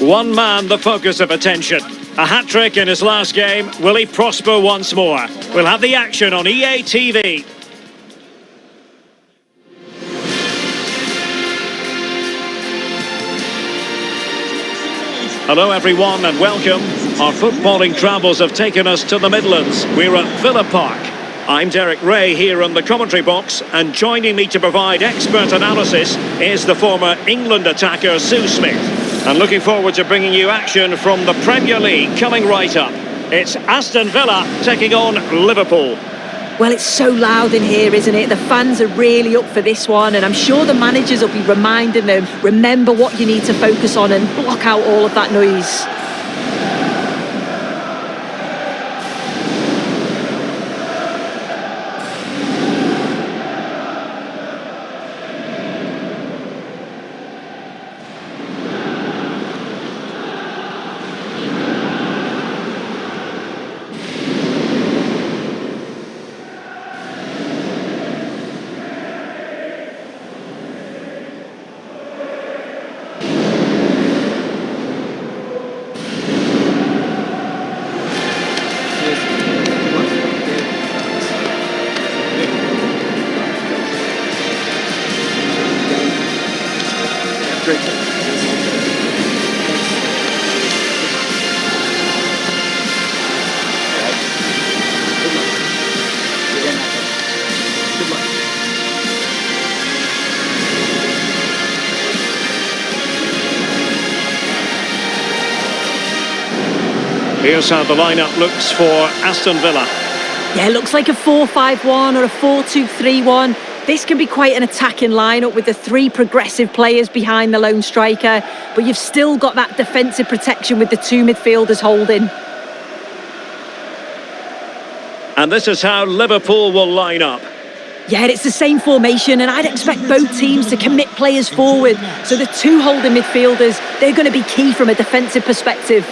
One man the focus of attention. A hat-trick in his last game. Will he prosper once more? We'll have the action on EA TV. Hello everyone and welcome. Our footballing travels have taken us to the Midlands. We're at Villa Park. I'm Derek Ray here on the commentary box, and joining me to provide expert analysis is the former England attacker Sue Smith. And looking forward to bringing you action from the Premier League coming right up. It's Aston Villa taking on Liverpool. Well, it's so loud in here, isn't it? The fans are really up for this one, and I'm sure the managers will be reminding them, remember what you need to focus on and block out all of that noise. Here's how the lineup looks for Aston Villa. Yeah, it looks like a 4-5-1 or a 4-2-3-1. This can be quite an attacking lineup with the three progressive players behind the lone striker, but you've still got that defensive protection with the two midfielders holding. And this is how Liverpool will line up. Yeah, it's the same formation, and I'd expect both teams to commit players forward. So the two holding midfielders, they're going to be key from a defensive perspective.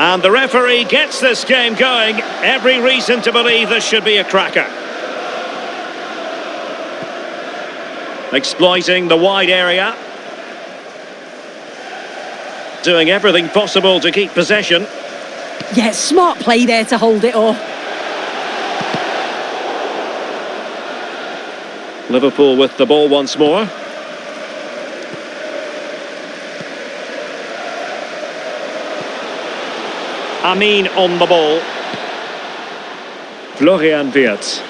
And the referee gets this game going. Every reason to believe this should be a cracker. Exploiting the wide area. Doing everything possible to keep possession. Yeah, smart play there to hold it off. Liverpool with the ball once more. Amin on the ball. Florian Wirtz.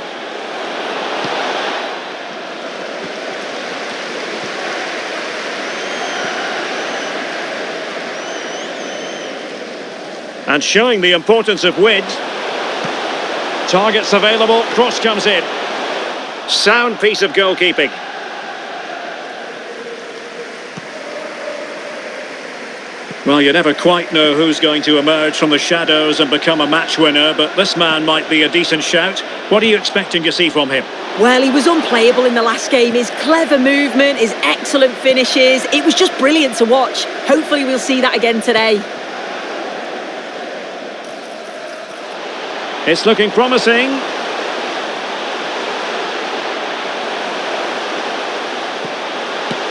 And showing the importance of width. Targets available, cross comes in. Sound piece of goalkeeping. Well, you never quite know who's going to emerge from the shadows and become a match winner, but this man might be a decent shout. What are you expecting to see from him? Well, he was unplayable in the last game. His clever movement, his excellent finishes, it was just brilliant to watch. Hopefully we'll see that again today. It's looking promising.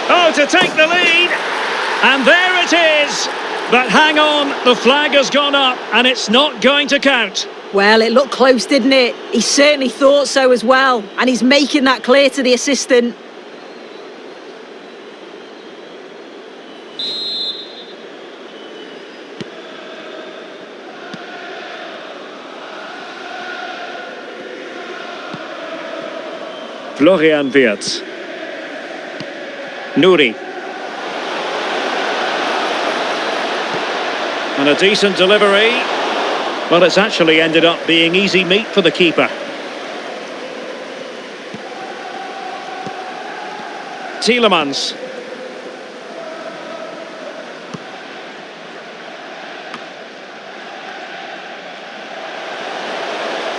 Oh, to take the lead! And there it is! But hang on, the flag has gone up and it's not going to count. Well, it looked close, didn't it? He certainly thought so as well, and he's making that clear to the assistant. Florian Wirtz. Nouri. And a decent delivery. Well, it's actually ended up being easy meat for the keeper. Tielemans.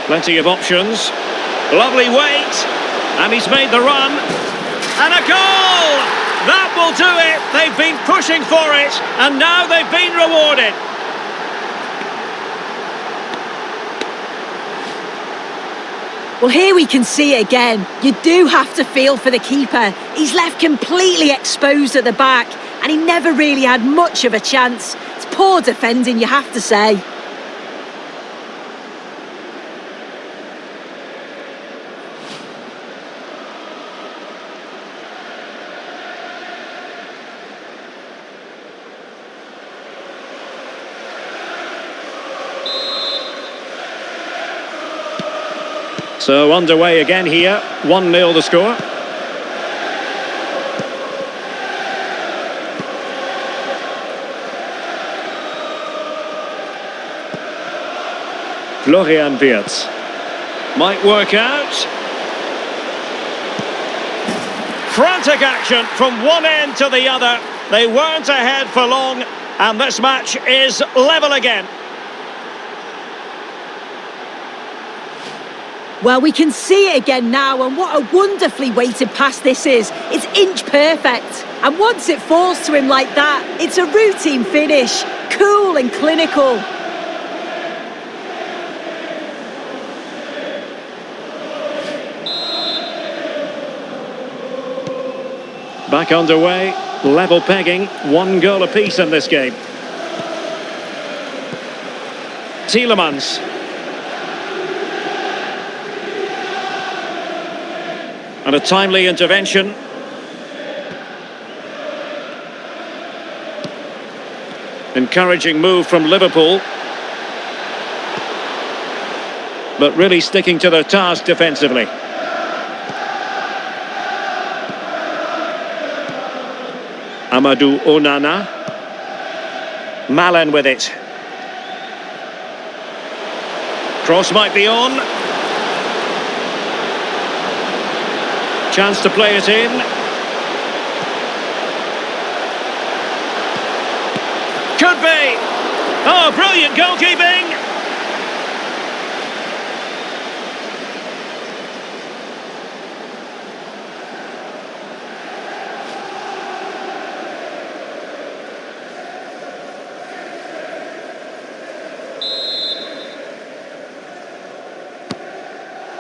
Plenty of options. Lovely weight. And he's made the run. And a goal! That will do it. They've been pushing for it, and now they've been rewarded. Well, here we can see it again. You do have to feel for the keeper. He's left completely exposed at the back, and he never really had much of a chance. It's poor defending, you have to say. So underway again here, 1-0 the score. Florian Wirtz. Might work out. Frantic action from one end to the other. They weren't ahead for long, and this match is level again. Well, we can see it again now, and what a wonderfully weighted pass this is. It's inch perfect. And once it falls to him like that, it's a routine finish. Cool and clinical. Back underway, level pegging, 1 goal apiece in this game. Tielemans. And a timely intervention. Encouraging move from Liverpool. But really sticking to their task defensively. Amadou Onana. Malen with it. Cross might be on. Chance to play it in. Could be. Oh, brilliant goalkeeping.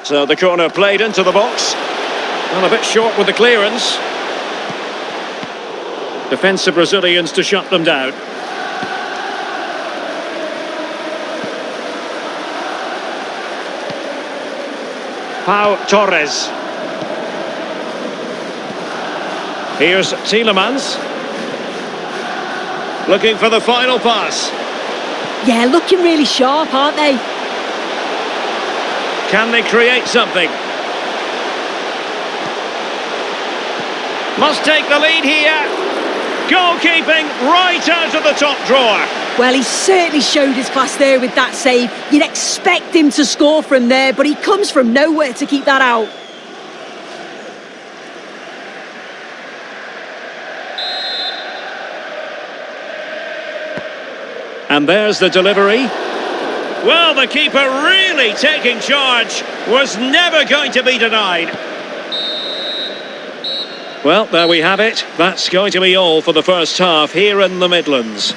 So the corner played into the box. Well, a bit short with the clearance. Defensive Brazilians to shut them down. Pau Torres. Here's Tielemans. Looking for the final pass. Yeah, looking really sharp, aren't they? Can they create something? Must take the lead here. Goalkeeping right out of the top drawer. Well, he certainly showed his class there with that save. You'd expect him to score from there, but he comes from nowhere to keep that out. And there's the delivery. Well, the keeper really taking charge. Was never going to be denied. Well, there we have it. That's going to be all for the first half here in the Midlands.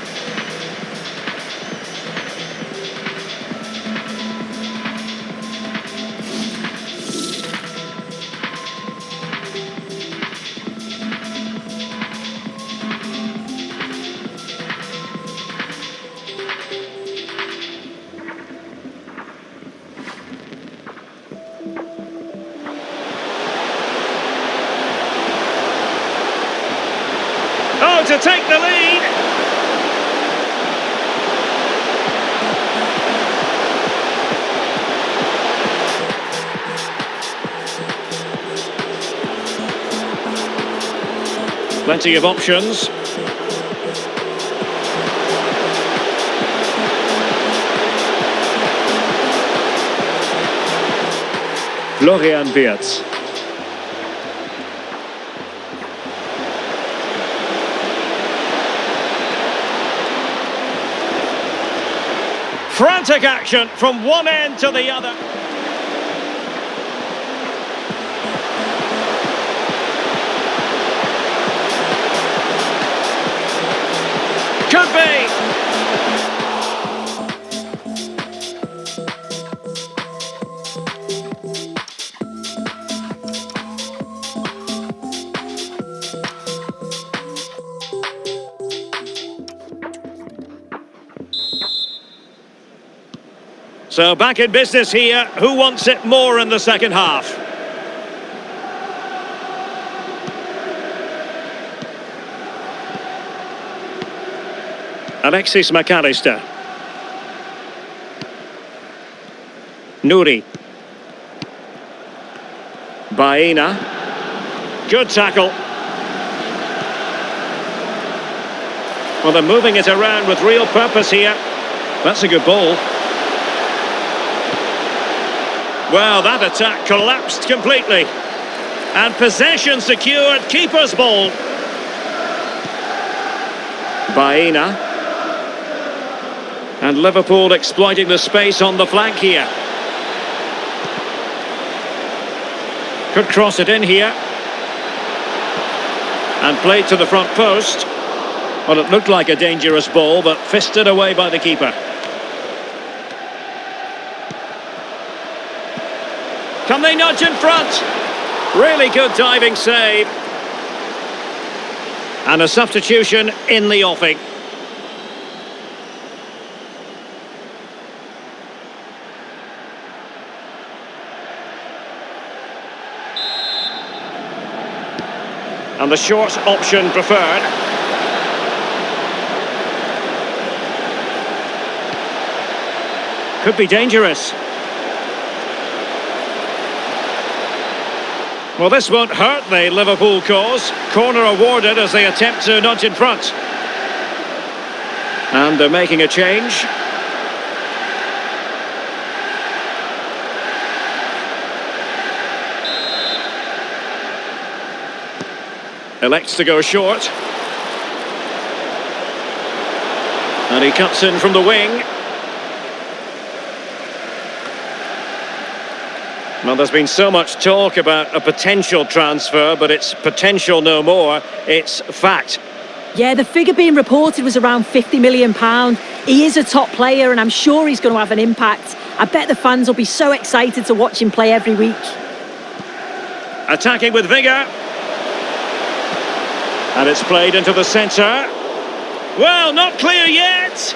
Oh, to take the lead. Plenty of options. Florian Wirtz. Frantic action from one end to the other. Could be! So back in business here. Who wants it more in the second half? Alexis McAllister. Nouri. Baena. Good tackle. Well, they're moving it around with real purpose here. That's a good ball. Well, that attack collapsed completely. And possession secured, keeper's ball. Baena. And Liverpool exploiting the space on the flank here. Could cross it in here. And played to the front post. Well, it looked like a dangerous ball, but fisted away by the keeper. Can they nudge in front? Really good diving save. And a substitution in the offing. And the short option preferred. Could be dangerous. Well, this won't hurt the Liverpool cause. Corner awarded as they attempt to nudge in front. And they're making a change. Elects to go short. And he cuts in from the wing. Well, there's been so much talk about a potential transfer, but it's potential no more. It's fact. Yeah, the figure being reported was around £50 million. He is a top player, and I'm sure he's going to have an impact. I bet the fans will be so excited to watch him play every week. Attacking with vigour. And it's played into the centre. Well, not clear yet.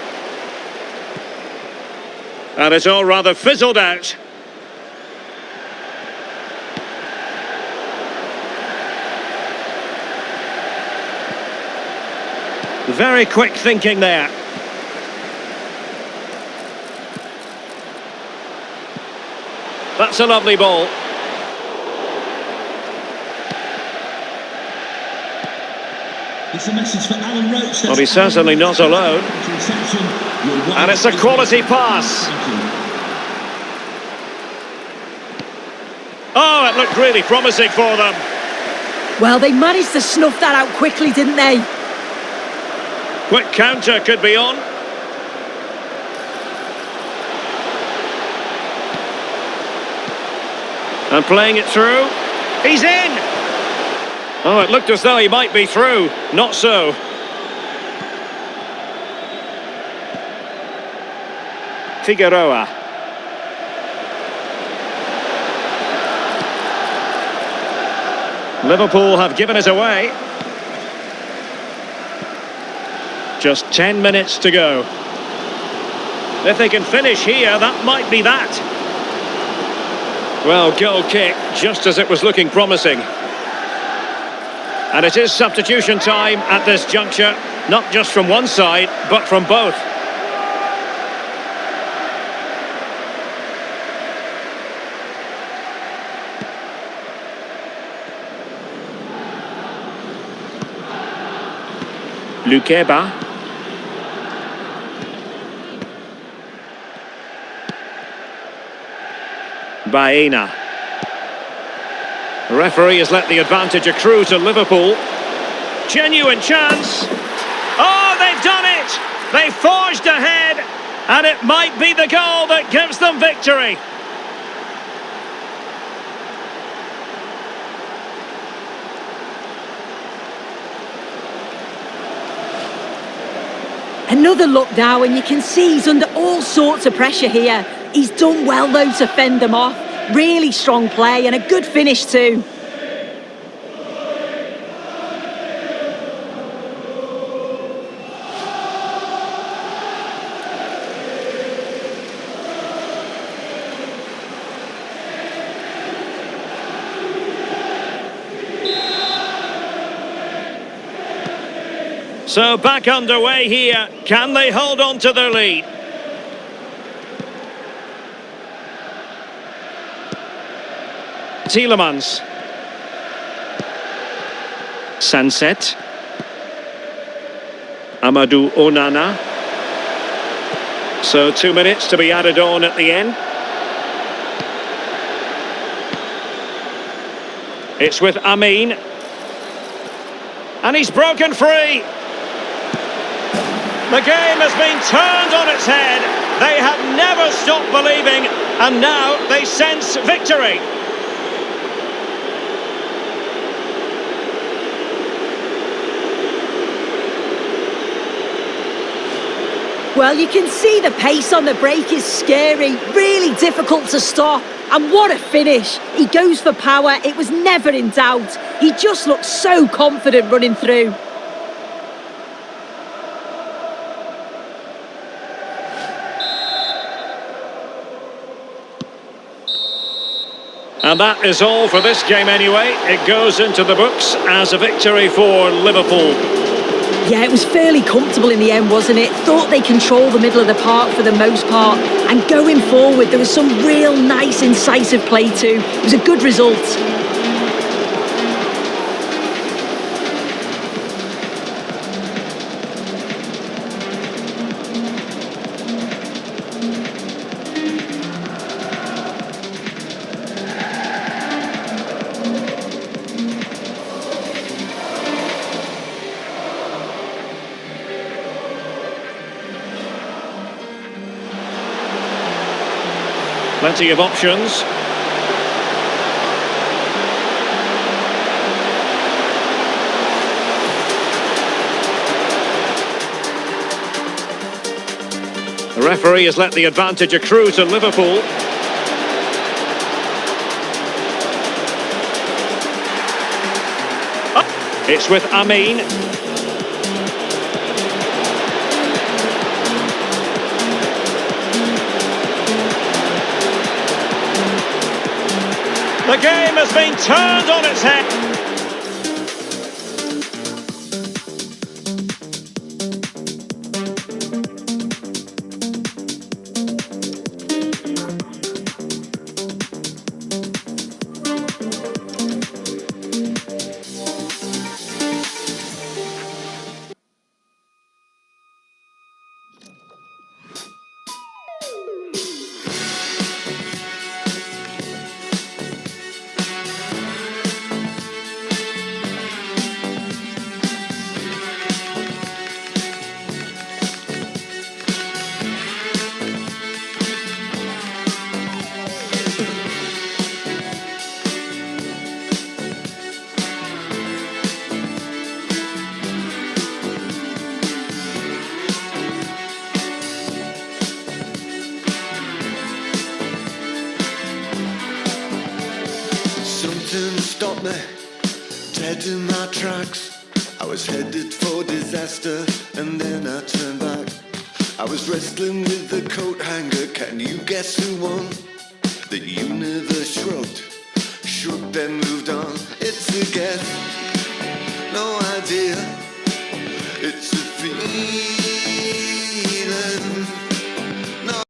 And it's all rather fizzled out. Very quick thinking there. That's a lovely ball. It's a message for Alan Roach. Well, he's certainly not alone. And it's a quality pass. Oh, it looked really promising for them. Well, they managed to snuff that out quickly, didn't they? Quick counter could be on. And playing it through. He's in! Oh, it looked as though he might be through. Not so. Figueroa. Liverpool have given it away. Just 10 minutes to go. If they can finish here, that might be that. Well, goal kick, just as it was looking promising. And it is substitution time at this juncture, not just from one side, but from both. Lukeba. Baena. The referee has let the advantage accrue to Liverpool. Genuine chance. Oh, they've done it! They forged ahead, and it might be the goal that gives them victory. Another look now, and you can see he's under all sorts of pressure here. He's done well, though, to fend them off. Really strong play and a good finish too. So back underway here. Can they hold on to their lead? Tielemans. Sunset. Amadou Onana. So 2 minutes to be added on at the end. It's with Amin. And he's broken free. The game has been turned on its head. They have never stopped believing, and now they sense victory. Well, you can see the pace on the break is scary, really difficult to stop. And what a finish. He goes for power. It was never in doubt. He just looks so confident running through. And that is all for this game anyway. It goes into the books as a victory for Liverpool. Yeah, it was fairly comfortable in the end, wasn't it? Thought they controlled the middle of the park for the most part. And going forward, there was some real nice, incisive play too. It was a good result. Plenty of options. The referee has let the advantage accrue to Liverpool. It's with Amin. The game has been turned on its head. Something stopped me, dead in my tracks. I was headed for disaster, and then I turned back. I was wrestling with the coat hanger. Can you guess who won? The universe shrugged, then moved on. It's a guess, no idea. It's a feeling.